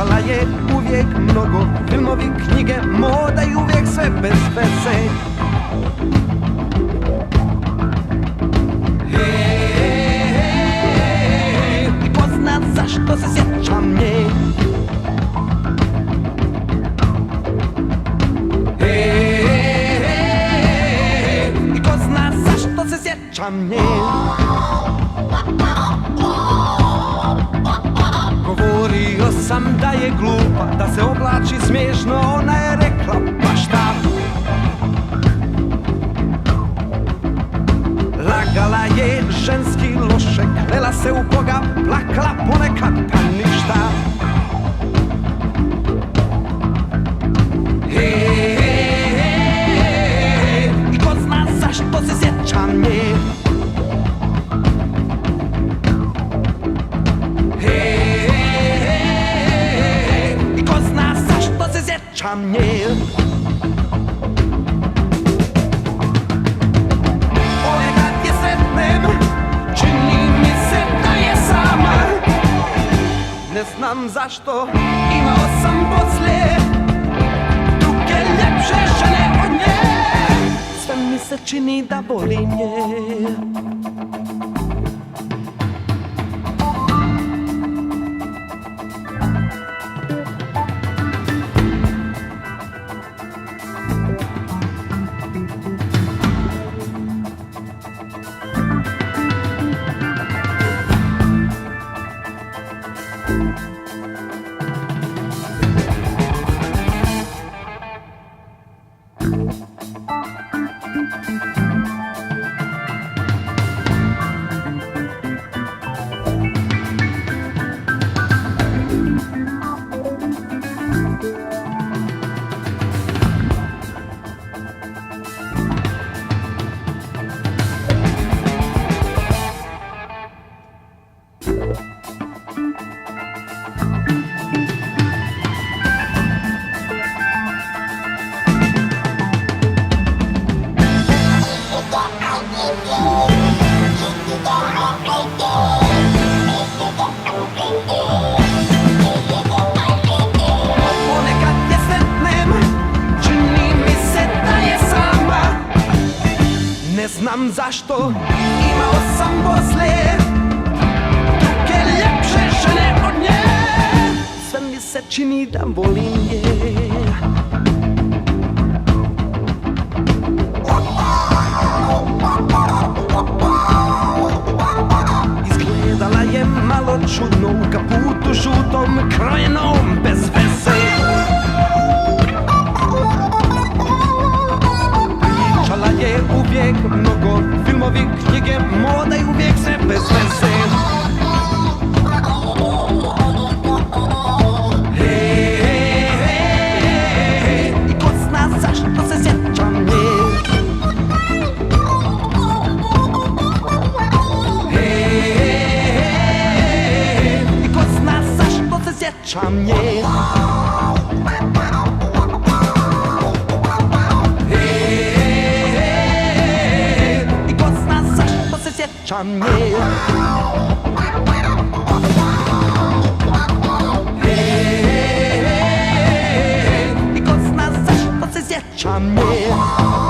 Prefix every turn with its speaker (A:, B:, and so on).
A: Pričala je uvijek mnogo, filmovi, knjige, moda i uvijek sve bez veze. I ko zna zašto se sjećam nje. I ko zna zašto se sjećam nje. Govorio sam da je glupa, da se oblači smiješno, ona je rekla pa šta. Lagala je ženski loše, klela se u Boga, plakala ponekad pa ništa. I ko zna zašto se sjećam nje. Sjećam nje. Ponekad je sretnem, čini mi se da je sama. Ne znam zašto, imao sam poslije druge ljepše žene od nje. Sve mi se čini da volim nje. Ponekad je sretnem, čini mi se da je sama. Ne znam zašto, imao sam poslije druge ljepše žene od nje. Sve mi se čini da volim nje. Izgledala je malo čudno u kaputu žutom, krojenom bez veze. Pričala je uvijek mnogo, filmovi, knjige, moda i uvijek sve bez veze. I ko zna zašto se sjećam nje. Sjećam nje. I ko zna zašto se sjećam nje. I ko zna zašto se sjećam nje.